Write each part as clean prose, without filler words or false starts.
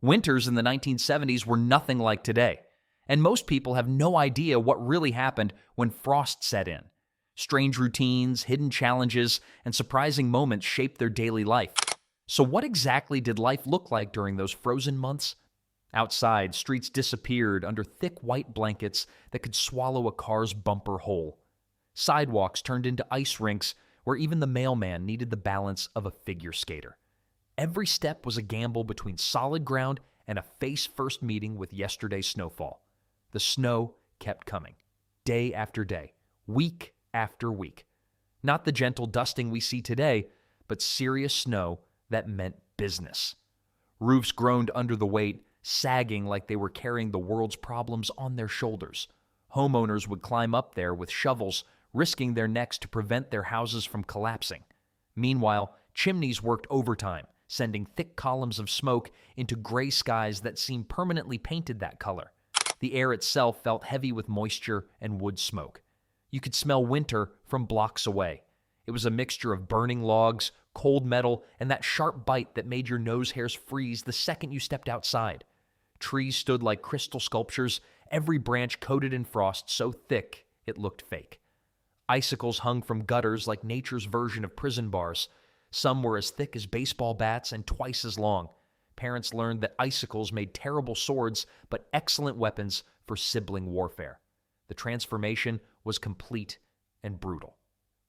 Winters in the 1970s were nothing like today, and most people have no idea what really happened when frost set in. Strange routines, hidden challenges, and surprising moments shaped their daily life. So what exactly did life look like during those frozen months? Outside, streets disappeared under thick white blankets that could swallow a car's bumper whole. Sidewalks turned into ice rinks where even the mailman needed the balance of a figure skater. Every step was a gamble between solid ground and a face-first meeting with yesterday's snowfall. The snow kept coming, day after day, week after week. Not the gentle dusting we see today, but serious snow that meant business. Roofs groaned under the weight, sagging like they were carrying the world's problems on their shoulders. Homeowners would climb up there with shovels, risking their necks to prevent their houses from collapsing. Meanwhile, chimneys worked overtime, sending thick columns of smoke into gray skies that seemed permanently painted that color. The air itself felt heavy with moisture and wood smoke. You could smell winter from blocks away. It was a mixture of burning logs, cold metal, and that sharp bite that made your nose hairs freeze the second you stepped outside. Trees stood like crystal sculptures, every branch coated in frost so thick it looked fake. Icicles hung from gutters like nature's version of prison bars. Some were as thick as baseball bats and twice as long. Parents learned that icicles made terrible swords, but excellent weapons for sibling warfare. The transformation was complete and brutal.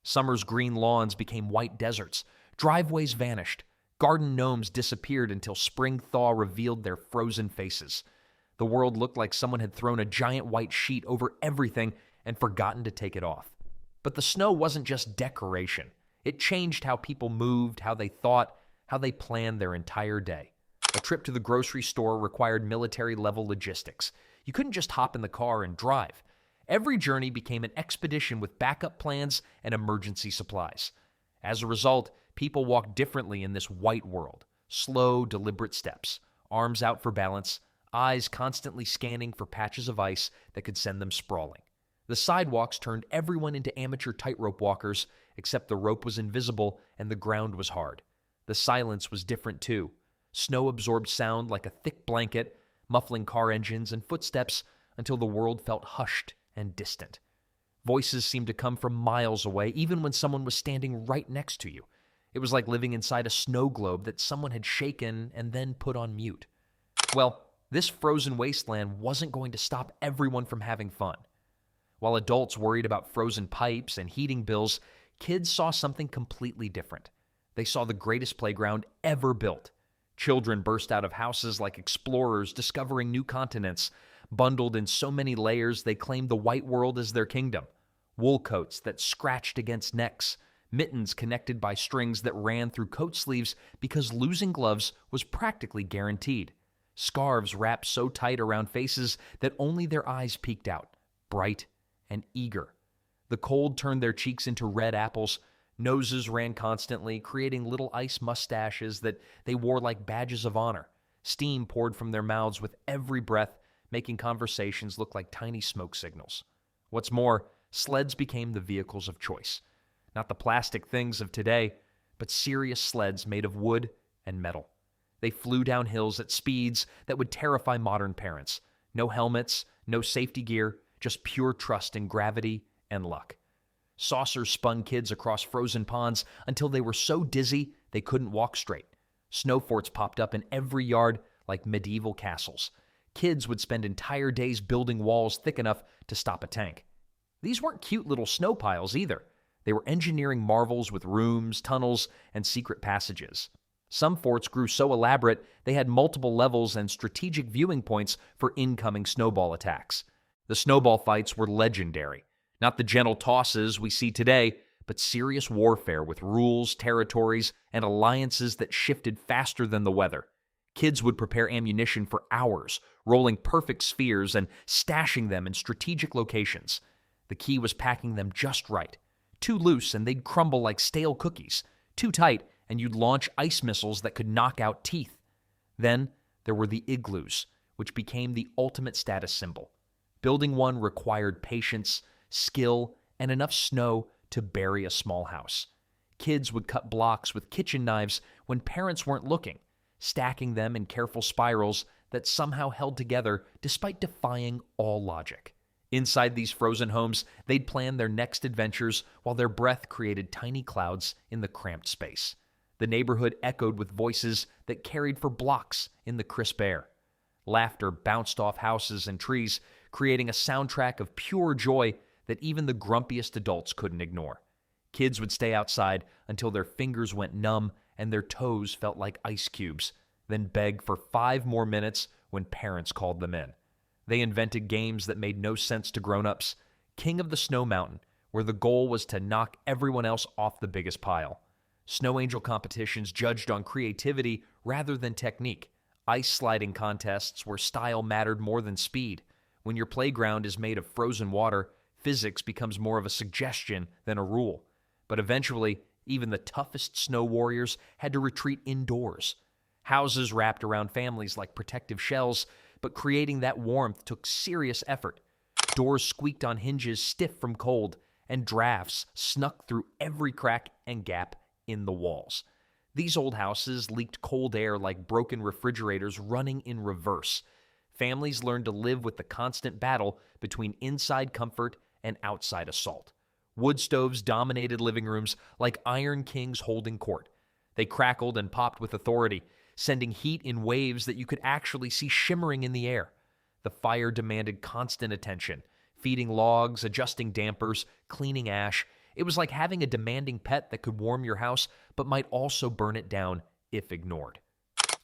Summer's green lawns became white deserts. Driveways vanished. Garden gnomes disappeared until spring thaw revealed their frozen faces. The world looked like someone had thrown a giant white sheet over everything and forgotten to take it off. But the snow wasn't just decoration. It changed how people moved, how they thought, how they planned their entire day. A trip to the grocery store required military-level logistics. You couldn't just hop in the car and drive. Every journey became an expedition with backup plans and emergency supplies. As a result, people walked differently in this white world. Slow, deliberate steps, arms out for balance, eyes constantly scanning for patches of ice that could send them sprawling. The sidewalks turned everyone into amateur tightrope walkers, except the rope was invisible and the ground was hard. The silence was different too. Snow absorbed sound like a thick blanket, muffling car engines and footsteps until the world felt hushed and distant. Voices seemed to come from miles away, even when someone was standing right next to you. It was like living inside a snow globe that someone had shaken and then put on mute. Well, this frozen wasteland wasn't going to stop everyone from having fun. While adults worried about frozen pipes and heating bills, kids saw something completely different. They saw the greatest playground ever built. Children burst out of houses like explorers discovering new continents. Bundled in so many layers, they claimed the white world as their kingdom. Wool coats that scratched against necks, mittens connected by strings that ran through coat sleeves because losing gloves was practically guaranteed. Scarves wrapped so tight around faces that only their eyes peeked out, bright and eager. The cold turned their cheeks into red apples. Noses ran constantly, creating little ice mustaches that they wore like badges of honor. Steam poured from their mouths with every breath, making conversations look like tiny smoke signals. What's more, sleds became the vehicles of choice. Not the plastic things of today, but serious sleds made of wood and metal. They flew down hills at speeds that would terrify modern parents. No helmets, no safety gear, just pure trust in gravity and luck. Saucers spun kids across frozen ponds until they were so dizzy they couldn't walk straight. Snow forts popped up in every yard like medieval castles. Kids would spend entire days building walls thick enough to stop a tank. These weren't cute little snow piles either. They were engineering marvels with rooms, tunnels, and secret passages. Some forts grew so elaborate they had multiple levels and strategic viewing points for incoming snowball attacks. The snowball fights were legendary. Not the gentle tosses we see today, but serious warfare with rules, territories, and alliances that shifted faster than the weather. Kids would prepare ammunition for hours, rolling perfect spheres and stashing them in strategic locations. The key was packing them just right. Too loose and they'd crumble like stale cookies. Too tight and you'd launch ice missiles that could knock out teeth. Then there were the igloos, which became the ultimate status symbol. Building one required patience, skill, and enough snow to bury a small house. Kids would cut blocks with kitchen knives when parents weren't looking. stacking them in careful spirals that somehow held together despite defying all logic. Inside these frozen homes, they'd plan their next adventures while their breath created tiny clouds in the cramped space. The neighborhood echoed with voices that carried for blocks in the crisp air. Laughter bounced off houses and trees, creating a soundtrack of pure joy that even the grumpiest adults couldn't ignore. Kids would stay outside until their fingers went numb and their toes felt like ice cubes, then beg for 5 more minutes when parents called them in. They invented games that made no sense to grown-ups. King of the Snow Mountain, where the goal was to knock everyone else off the biggest pile. Snow angel competitions judged on creativity rather than technique. Ice sliding contests where style mattered more than speed. When your playground is made of frozen water, physics becomes more of a suggestion than a rule. But eventually, even the toughest snow warriors had to retreat indoors. Houses wrapped around families like protective shells, but creating that warmth took serious effort. Doors squeaked on hinges stiff from cold, and drafts snuck through every crack and gap in the walls. These old houses leaked cold air like broken refrigerators running in reverse. Families learned to live with the constant battle between inside comfort and outside assault. Wood stoves dominated living rooms like iron kings holding court. They crackled and popped with authority, sending heat in waves that you could actually see shimmering in the air. The fire demanded constant attention, feeding logs, adjusting dampers, cleaning ash. It was like having a demanding pet that could warm your house but might also burn it down if ignored.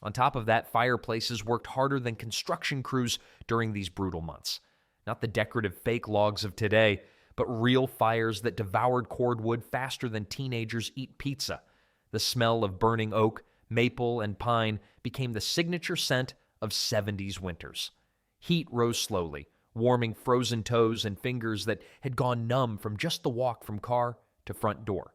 On top of that, fireplaces worked harder than construction crews during these brutal months. Not the decorative fake logs of today, but real fires that devoured cordwood faster than teenagers eat pizza. The smell of burning oak, maple, and pine became the signature scent of 70s winters. Heat rose slowly, warming frozen toes and fingers that had gone numb from just the walk from car to front door.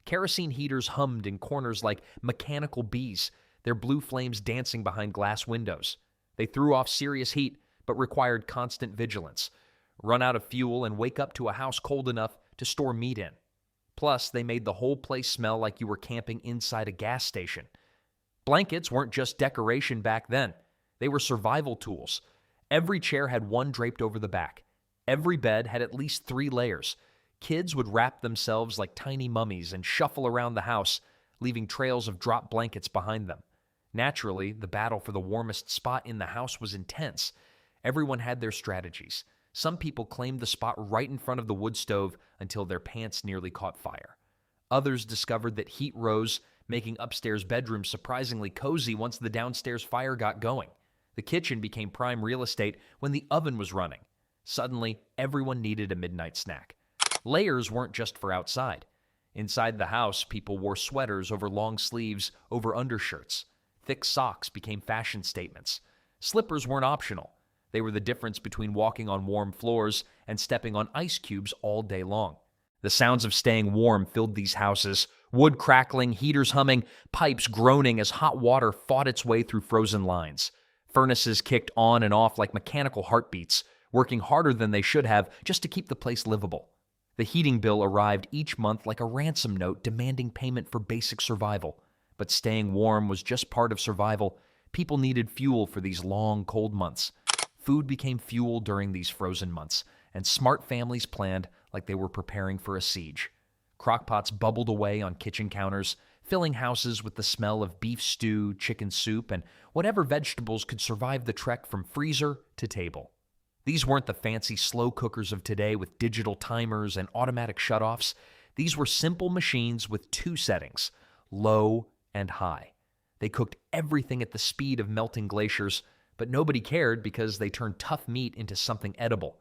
Kerosene heaters hummed in corners like mechanical bees, their blue flames dancing behind glass windows. They threw off serious heat, but required constant vigilance. Run out of fuel and wake up to a house cold enough to store meat in. Plus, they made the whole place smell like you were camping inside a gas station. Blankets weren't just decoration back then. They were survival tools. Every chair had one draped over the back. Every bed had at least 3 layers. Kids would wrap themselves like tiny mummies and shuffle around the house, leaving trails of dropped blankets behind them. Naturally, the battle for the warmest spot in the house was intense. Everyone had their strategies. Some people claimed the spot right in front of the wood stove until their pants nearly caught fire. Others discovered that heat rose, making upstairs bedrooms surprisingly cozy once the downstairs fire got going. The kitchen became prime real estate when the oven was running. Suddenly, everyone needed a midnight snack. Layers weren't just for outside. Inside the house, people wore sweaters over long sleeves over undershirts. Thick socks became fashion statements. Slippers weren't optional. They were the difference between walking on warm floors and stepping on ice cubes all day long. The sounds of staying warm filled these houses, wood crackling, heaters humming, pipes groaning as hot water fought its way through frozen lines. Furnaces kicked on and off like mechanical heartbeats, working harder than they should have just to keep the place livable. The heating bill arrived each month like a ransom note demanding payment for basic survival. But staying warm was just part of survival. People needed fuel for these long, cold months. Food became fuel during these frozen months, and smart families planned like they were preparing for a siege. Crockpots bubbled away on kitchen counters, filling houses with the smell of beef stew, chicken soup, and whatever vegetables could survive the trek from freezer to table. These weren't the fancy slow cookers of today with digital timers and automatic shutoffs. These were simple machines with 2 settings, low and high. They cooked everything at the speed of melting glaciers, but nobody cared because they turned tough meat into something edible.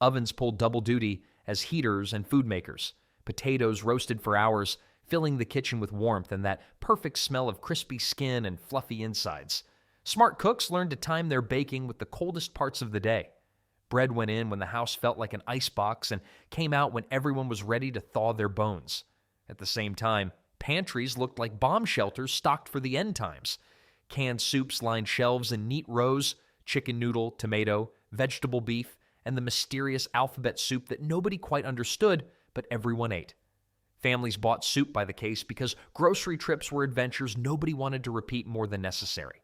Ovens pulled double duty as heaters and food makers. Potatoes roasted for hours, filling the kitchen with warmth and that perfect smell of crispy skin and fluffy insides. Smart cooks learned to time their baking with the coldest parts of the day. Bread went in when the house felt like an icebox and came out when everyone was ready to thaw their bones. At the same time, pantries looked like bomb shelters stocked for the end times. Canned soups lined shelves in neat rows, chicken noodle, tomato, vegetable beef, and the mysterious alphabet soup that nobody quite understood, but everyone ate. Families bought soup by the case because grocery trips were adventures nobody wanted to repeat more than necessary.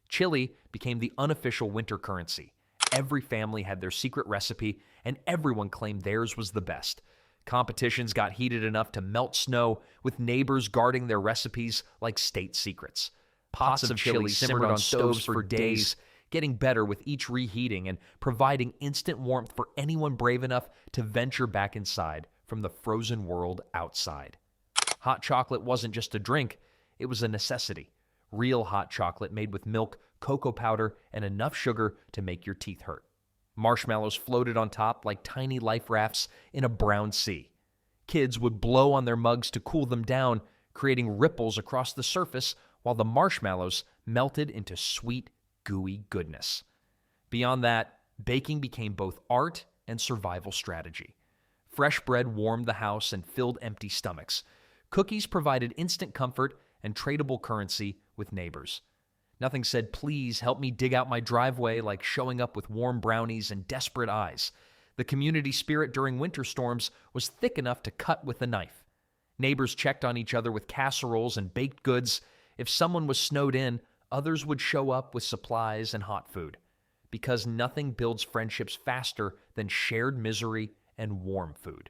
Chili became the unofficial winter currency. Every family had their secret recipe, and everyone claimed theirs was the best. Competitions got heated enough to melt snow, with neighbors guarding their recipes like state secrets. Pots of chili simmered on stoves for days, getting better with each reheating and providing instant warmth for anyone brave enough to venture back inside from the frozen world outside. Hot chocolate wasn't just a drink, it was a necessity. Real hot chocolate made with milk, cocoa powder, and enough sugar to make your teeth hurt. Marshmallows floated on top like tiny life rafts in a brown sea. Kids would blow on their mugs to cool them down, creating ripples across the surface while the marshmallows melted into sweet, gooey goodness. Beyond that, baking became both art and survival strategy. Fresh bread warmed the house and filled empty stomachs. Cookies provided instant comfort and tradable currency with neighbors. Nothing said, "Please help me dig out my driveway," like showing up with warm brownies and desperate eyes. The community spirit during winter storms was thick enough to cut with a knife. Neighbors checked on each other with casseroles and baked goods. If someone was snowed in, others would show up with supplies and hot food. Because nothing builds friendships faster than shared misery and warm food.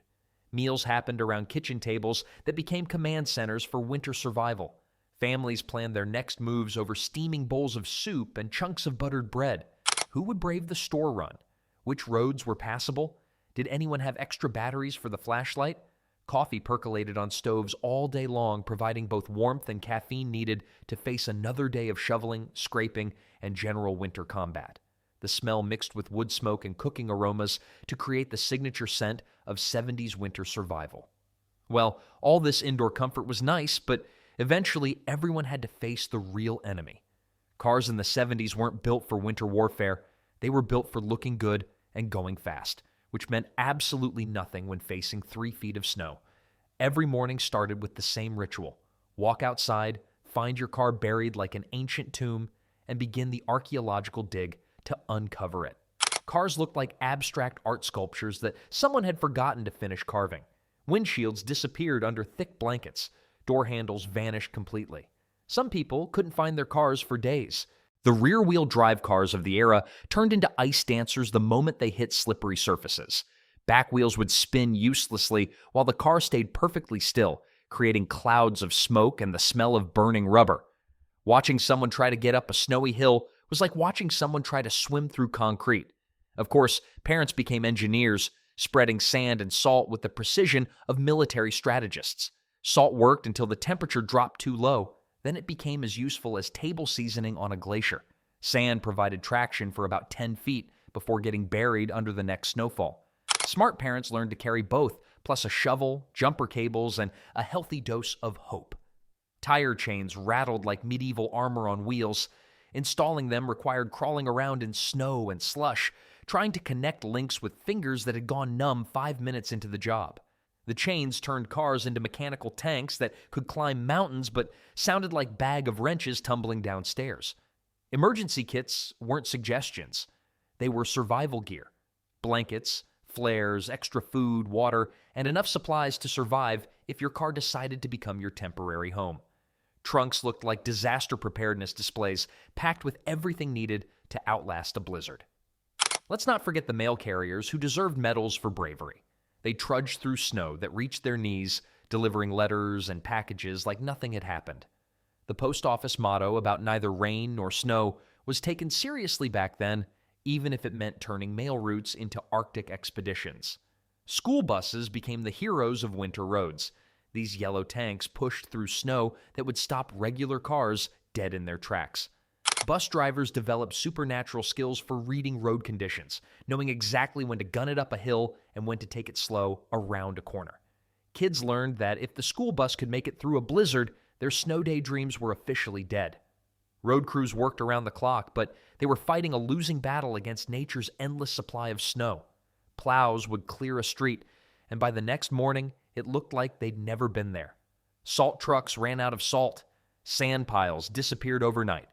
Meals happened around kitchen tables that became command centers for winter survival. Families planned their next moves over steaming bowls of soup and chunks of buttered bread. Who would brave the store run? Which roads were passable? Did anyone have extra batteries for the flashlight? Coffee percolated on stoves all day long, providing both warmth and caffeine needed to face another day of shoveling, scraping, and general winter combat. The smell mixed with wood smoke and cooking aromas to create the signature scent of 70s winter survival. Well, all this indoor comfort was nice, but eventually everyone had to face the real enemy. Cars in the 70s weren't built for winter warfare. They were built for looking good and going fast, which meant absolutely nothing when facing 3 feet of snow. Every morning started with the same ritual. Walk outside, find your car buried like an ancient tomb, and begin the archaeological dig to uncover it. Cars looked like abstract art sculptures that someone had forgotten to finish carving. Windshields disappeared under thick blankets. Door handles vanished completely. Some people couldn't find their cars for days. The rear-wheel drive cars of the era turned into ice dancers the moment they hit slippery surfaces. Back wheels would spin uselessly while the car stayed perfectly still, creating clouds of smoke and the smell of burning rubber. Watching someone try to get up a snowy hill was like watching someone try to swim through concrete. Of course, parents became engineers, spreading sand and salt with the precision of military strategists. Salt worked until the temperature dropped too low. Then it became as useful as table seasoning on a glacier. Sand provided traction for about 10 feet before getting buried under the next snowfall. Smart parents learned to carry both, plus a shovel, jumper cables, and a healthy dose of hope. Tire chains rattled like medieval armor on wheels. Installing them required crawling around in snow and slush, trying to connect links with fingers that had gone numb 5 minutes into the job. The chains turned cars into mechanical tanks that could climb mountains but sounded like bag of wrenches tumbling downstairs. Emergency kits weren't suggestions. They were survival gear. Blankets, flares, extra food, water, and enough supplies to survive if your car decided to become your temporary home. Trunks looked like disaster preparedness displays, packed with everything needed to outlast a blizzard. Let's not forget the mail carriers who deserved medals for bravery. They trudged through snow that reached their knees, delivering letters and packages like nothing had happened. The post office motto about neither rain nor snow was taken seriously back then, even if it meant turning mail routes into Arctic expeditions. School buses became the heroes of winter roads. These yellow tanks pushed through snow that would stop regular cars dead in their tracks. Bus drivers developed supernatural skills for reading road conditions, knowing exactly when to gun it up a hill and when to take it slow around a corner. Kids learned that if the school bus could make it through a blizzard, their snow day dreams were officially dead. Road crews worked around the clock, but they were fighting a losing battle against nature's endless supply of snow. Plows would clear a street, and by the next morning, it looked like they'd never been there. Salt trucks ran out of salt. Sand piles disappeared overnight.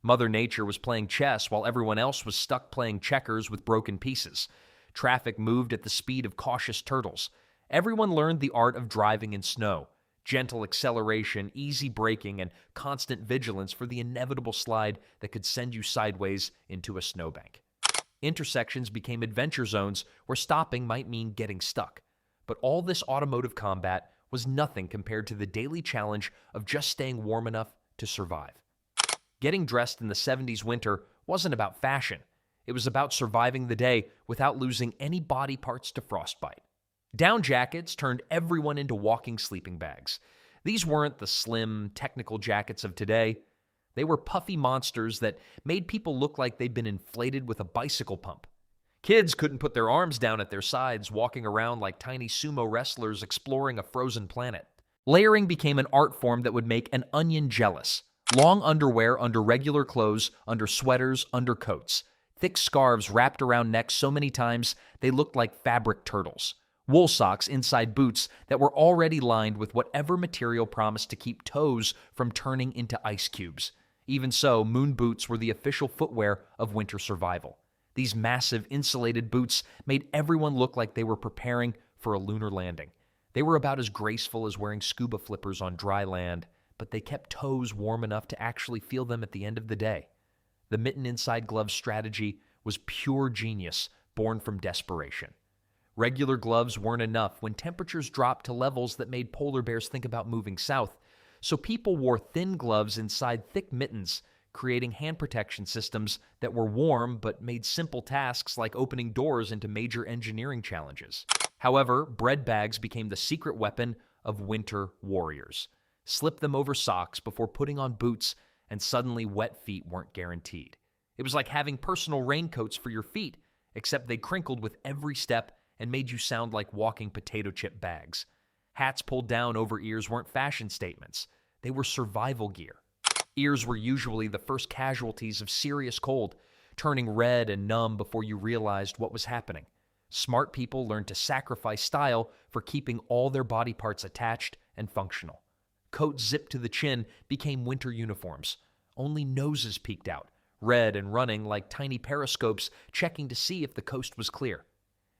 Mother Nature was playing chess while everyone else was stuck playing checkers with broken pieces. Traffic moved at the speed of cautious turtles. Everyone learned the art of driving in snow, gentle acceleration, easy braking, and constant vigilance for the inevitable slide that could send you sideways into a snowbank. Intersections became adventure zones where stopping might mean getting stuck. But all this automotive combat was nothing compared to the daily challenge of just staying warm enough to survive. Getting dressed in the 70s winter wasn't about fashion. It was about surviving the day without losing any body parts to frostbite. Down jackets turned everyone into walking sleeping bags. These weren't the slim, technical jackets of today. They were puffy monsters that made people look like they'd been inflated with a bicycle pump. Kids couldn't put their arms down at their sides, walking around like tiny sumo wrestlers exploring a frozen planet. Layering became an art form that would make an onion jealous. Long underwear under regular clothes, under sweaters, under coats. Thick scarves wrapped around necks so many times they looked like fabric turtles. Wool socks inside boots that were already lined with whatever material promised to keep toes from turning into ice cubes. Even so, moon boots were the official footwear of winter survival. These massive insulated boots made everyone look like they were preparing for a lunar landing. They were about as graceful as wearing scuba flippers on dry land, but they kept toes warm enough to actually feel them at the end of the day. The mitten inside glove strategy was pure genius, born from desperation. Regular gloves weren't enough when temperatures dropped to levels that made polar bears think about moving south, so people wore thin gloves inside thick mittens, creating hand protection systems that were warm but made simple tasks like opening doors into major engineering challenges. However, bread bags became the secret weapon of winter warriors. Slip them over socks before putting on boots, and suddenly wet feet weren't guaranteed. It was like having personal raincoats for your feet, except they crinkled with every step and made you sound like walking potato chip bags. Hats pulled down over ears weren't fashion statements. They were survival gear. Ears were usually the first casualties of serious cold, turning red and numb before you realized what was happening. Smart people learned to sacrifice style for keeping all their body parts attached and functional. Coats zipped to the chin became winter uniforms. Only noses peeked out, red and running like tiny periscopes checking to see if the coast was clear.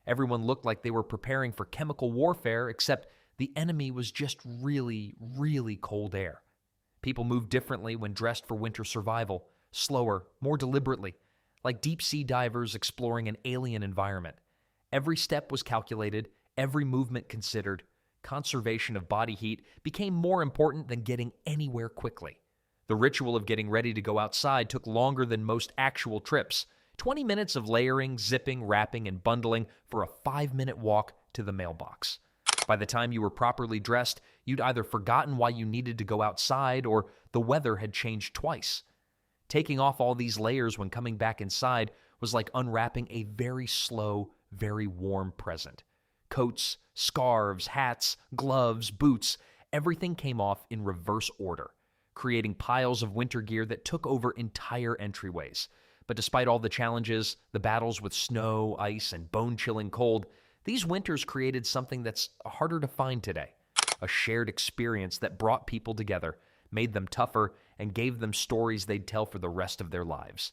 Everyone looked like they were preparing for chemical warfare, except the enemy was just really, really cold air. People moved differently when dressed for winter survival, slower, more deliberately, like deep-sea divers exploring an alien environment. Every step was calculated, every movement considered. Conservation of body heat became more important than getting anywhere quickly. The ritual of getting ready to go outside took longer than most actual trips. 20 minutes of layering, zipping, wrapping, and bundling for a 5-minute walk to the mailbox. By the time you were properly dressed, you'd either forgotten why you needed to go outside or the weather had changed twice. Taking off all these layers when coming back inside was like unwrapping a very slow, very warm present. Coats, scarves, hats, gloves, boots, everything came off in reverse order, creating piles of winter gear that took over entire entryways. But despite all the challenges, the battles with snow, ice, and bone-chilling cold, these winters created something that's harder to find today. A shared experience that brought people together, made them tougher, and gave them stories they'd tell for the rest of their lives.